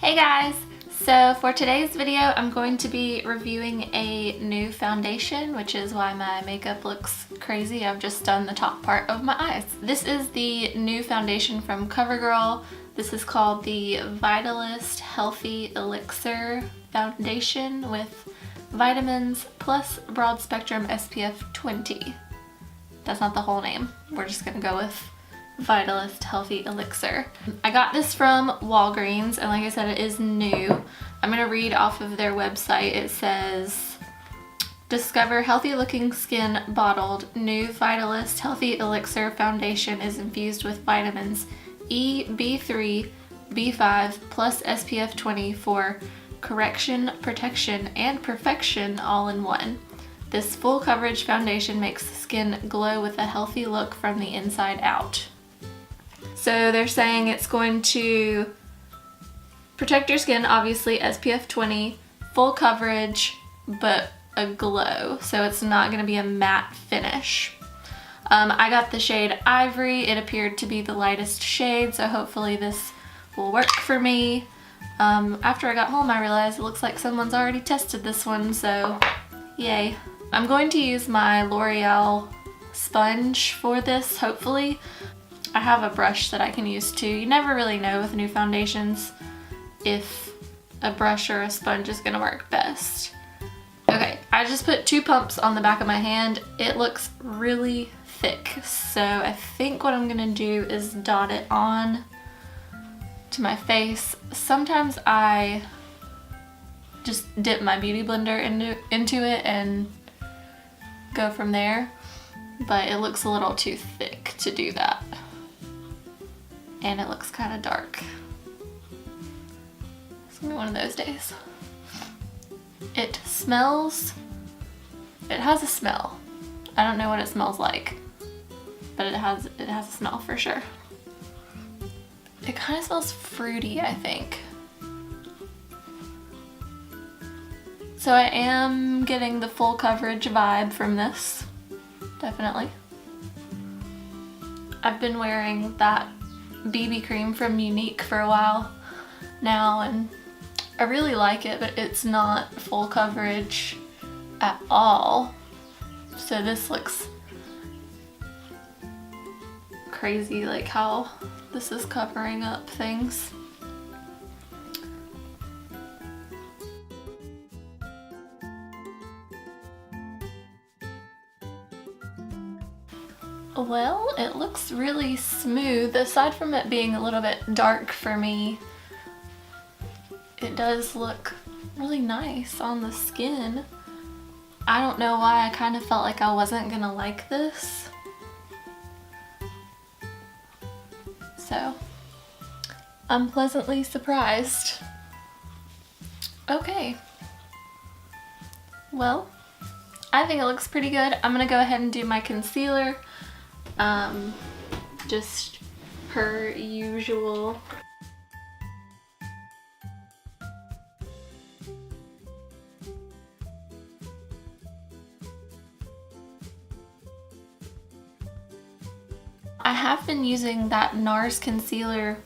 Hey guys! So for today's video, I'm going to be reviewing a new foundation, which is why my makeup looks crazy. I've just done the top part of my eyes. This is the new foundation from CoverGirl. This is called the Vitalist Healthy Elixir Foundation with vitamins plus broad spectrum SPF 20. That's not the whole name. We're just gonna go with Vitalist Healthy Elixir. I got this from Walgreens, and like I said, it is new. I'm gonna read off of their website. It says, discover healthy looking skin bottled. New Vitalist Healthy Elixir Foundation is infused with vitamins E, B3, B5 plus SPF 20 for correction, protection, and perfection all in one. This full coverage foundation makes the skin glow with a healthy look from the inside out. So they're saying it's going to protect your skin, obviously SPF 20, full coverage, but a glow. So it's not going to be a matte finish. I got the shade Ivory. It appeared to be the lightest shade, so hopefully this will work for me. After I got home, I realized it looks like someone's already tested this one, so yay. I'm going to use my L'Oreal sponge for this, hopefully. I have a brush that I can use too. You never really know with new foundations if a brush or a sponge is gonna work best. Okay, I just put 2 pumps on the back of my hand. It looks really thick, so I think what I'm gonna do is dot it on to my face. Sometimes I just dip my beauty blender into it and go from there, but it looks a little too thick to do that. And it looks kind of dark. It's gonna be one of those days. It smells, it has a smell. I don't know what it smells like, but it has a smell for sure. It kind of smells fruity, I think. So I am getting the full coverage vibe from this, definitely. I've been wearing that BB cream from Unique for a while now, and I really like it, but it's not full coverage at all. So this looks crazy, like how this is covering up things. Well, it looks really smooth. Aside from it being a little bit dark for me, it does look really nice on the skin. I don't know why I kind of felt like I wasn't gonna like this. So, I'm pleasantly surprised. Okay. Well, I think it looks pretty good. I'm gonna go ahead and do my concealer. Just per usual. I have been using that NARS concealer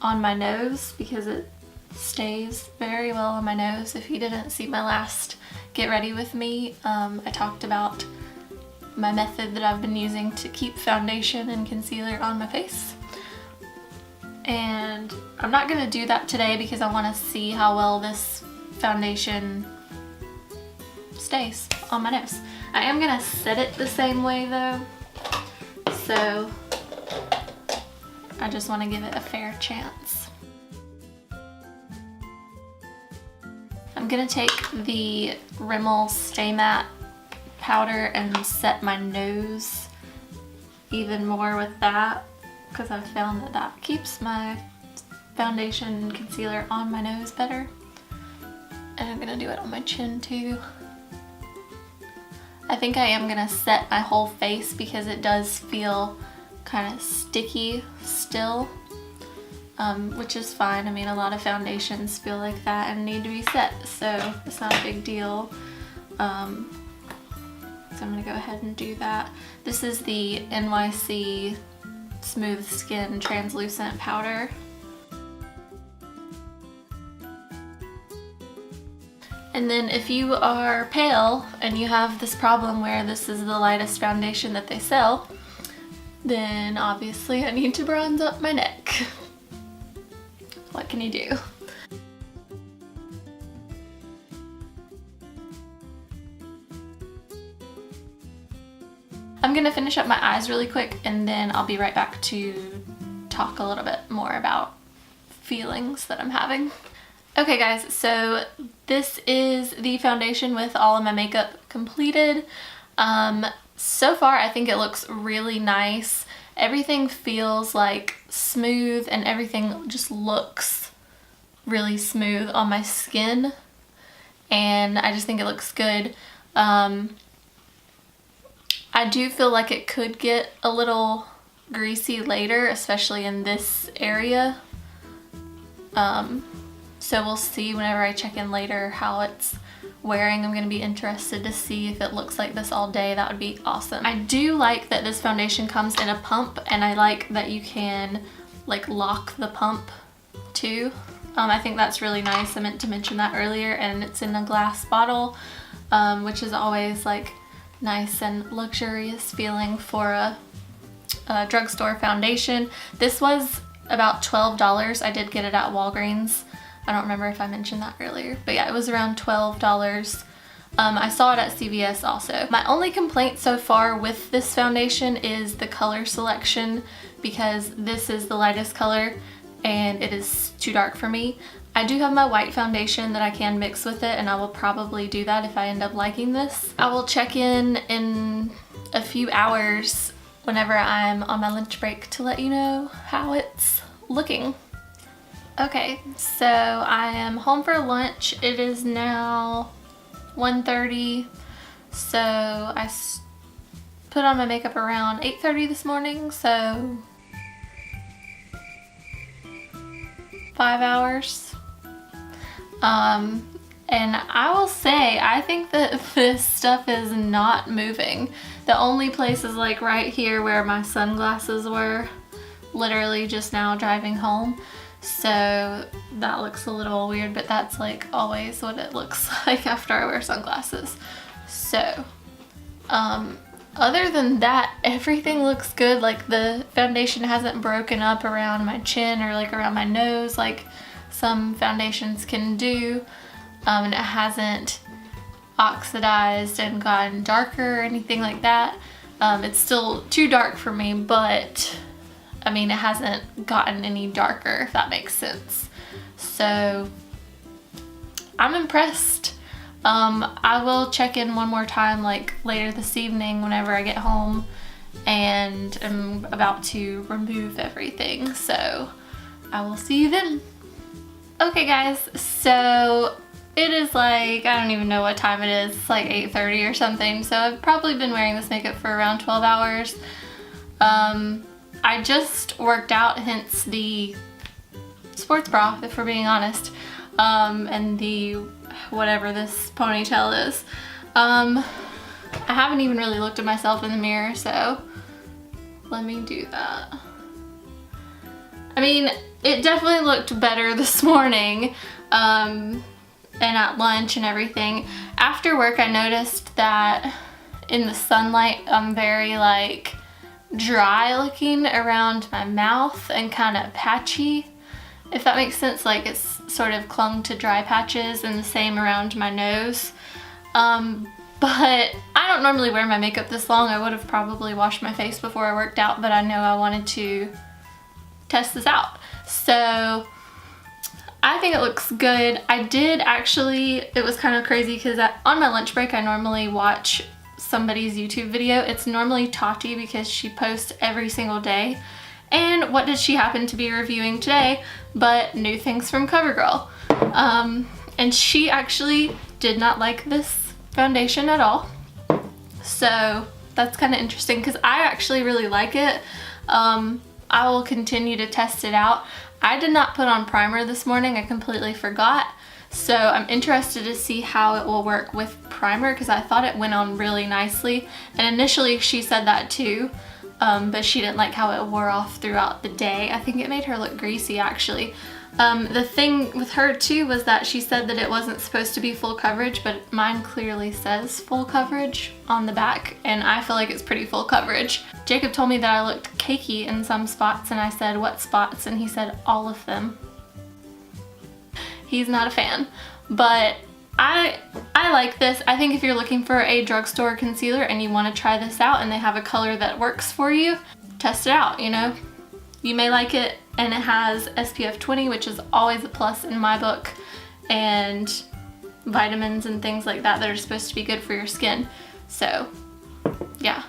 on my nose because it stays very well on my nose. If you didn't see my last Get Ready With Me, I talked about my method that I've been using to keep foundation and concealer on my face. And I'm not gonna do that today because I wanna see how well this foundation stays on my nose. I am gonna set it the same way though, so I just wanna give it a fair chance. I'm gonna take the Rimmel Stay Matte powder and set my nose even more with that because I've found that that keeps my foundation and concealer on my nose better. And I'm gonna do it on my chin too. I think I am gonna set my whole face because it does feel kind of sticky still, which is fine. I mean, a lot of foundations feel like that and need to be set, so it's not a big deal. So I'm gonna go ahead and do that. This is the NYC Smooth Skin Translucent Powder. And then if you are pale and you have this problem where this is the lightest foundation that they sell, then obviously I need to bronze up my neck. What can you do? I'm gonna finish up my eyes really quick and then I'll be right back to talk a little bit more about feelings that I'm having. Okay guys, so this is the foundation with all of my makeup completed. So far I think it looks really nice. Everything feels like smooth and everything just looks really smooth on my skin, and I just think it looks good. I do feel like it could get a little greasy later, especially in this area. So we'll see whenever I check in later how it's wearing. I'm going to be interested to see if it looks like this all day. That would be awesome. I do like that this foundation comes in a pump, and I like that you can like lock the pump too. I think that's really nice. I meant to mention that earlier, and it's in a glass bottle, which is always like nice and luxurious feeling for a drugstore foundation. This was about $12. I did get it at Walgreens. I don't remember if I mentioned that earlier, but yeah, it was around $12. I saw it at CVS also. My only complaint so far with this foundation is the color selection, because this is the lightest color and it is too dark for me. I do have my white foundation that I can mix with it, and I will probably do that if I end up liking this. I will check in a few hours whenever I'm on my lunch break to let you know how it's looking. Okay, so I am home for lunch. It is now 1:30, so I put on my makeup around 8:30 this morning, so 5 hours. And I will say, I think that this stuff is not moving. The only place is like right here where my sunglasses were, literally just now driving home. So that looks a little weird, but that's like always what it looks like after I wear sunglasses. So, other than that, everything looks good. Like the foundation hasn't broken up around my chin or like around my nose like some foundations can do. And it hasn't oxidized and gotten darker or anything like that. It's still too dark for me, but I mean, it hasn't gotten any darker, if that makes sense. So I'm impressed. I will check in one more time like later this evening whenever I get home, and I'm about to remove everything, so I will see you then. Okay guys, so it is like, I don't even know what time it is. It's like 8:30 or something, so I've probably been wearing this makeup for around 12 hours. I just worked out, hence the sports bra, if we're being honest, and the whatever this ponytail is. I haven't even really looked at myself in the mirror, so let me do that. I mean, it definitely looked better this morning, and at lunch and everything. After work, I noticed that in the sunlight, I'm very like dry looking around my mouth and kind of patchy, if that makes sense. Like it's sort of clung to dry patches, and the same around my nose. But I don't normally wear my makeup this long. I would have probably washed my face before I worked out, but I know I wanted to test this out. So I think it looks good. I did actually, it was kind of crazy because on my lunch break I normally watch somebody's YouTube video. It's normally Tati because she posts every single day. And what did she happen to be reviewing today but new things from CoverGirl. And she actually did not like this foundation at all. So that's kind of interesting because I actually really like it. I will continue to test it out. I did not put on primer this morning. I completely forgot. So I'm interested to see how it will work with primer because I thought it went on really nicely. And initially she said that too, but she didn't like how it wore off throughout the day. I think it made her look greasy actually. The thing with her too was that she said that it wasn't supposed to be full coverage, but mine clearly says full coverage on the back, and I feel like it's pretty full coverage. Jacob told me that I looked cakey in some spots, and I said, what spots? And he said, all of them. He's not a fan, but I like this. I think if you're looking for a drugstore concealer and you want to try this out and they have a color that works for you, test it out, you know? You may like it, and it has SPF 20, which is always a plus in my book, and vitamins and things like that that are supposed to be good for your skin. So yeah,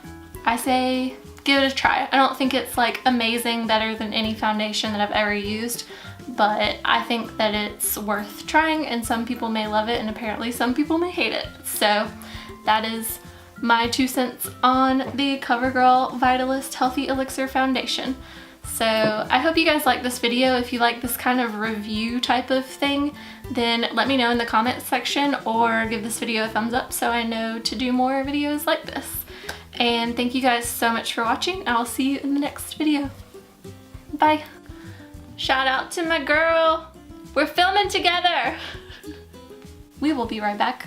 I say give it a try. I don't think it's like amazing, better than any foundation that I've ever used, but I think that it's worth trying, and some people may love it and apparently some people may hate it. So that is my 2 cents on the CoverGirl Vitalist Healthy Elixir Foundation. So I hope you guys like this video. If you like this kind of review type of thing, then let me know in the comments section, or give this video a thumbs up so I know to do more videos like this. And thank you guys so much for watching. I'll see you in the next video. Bye. Shout out to my girl. We're filming together. We will be right back.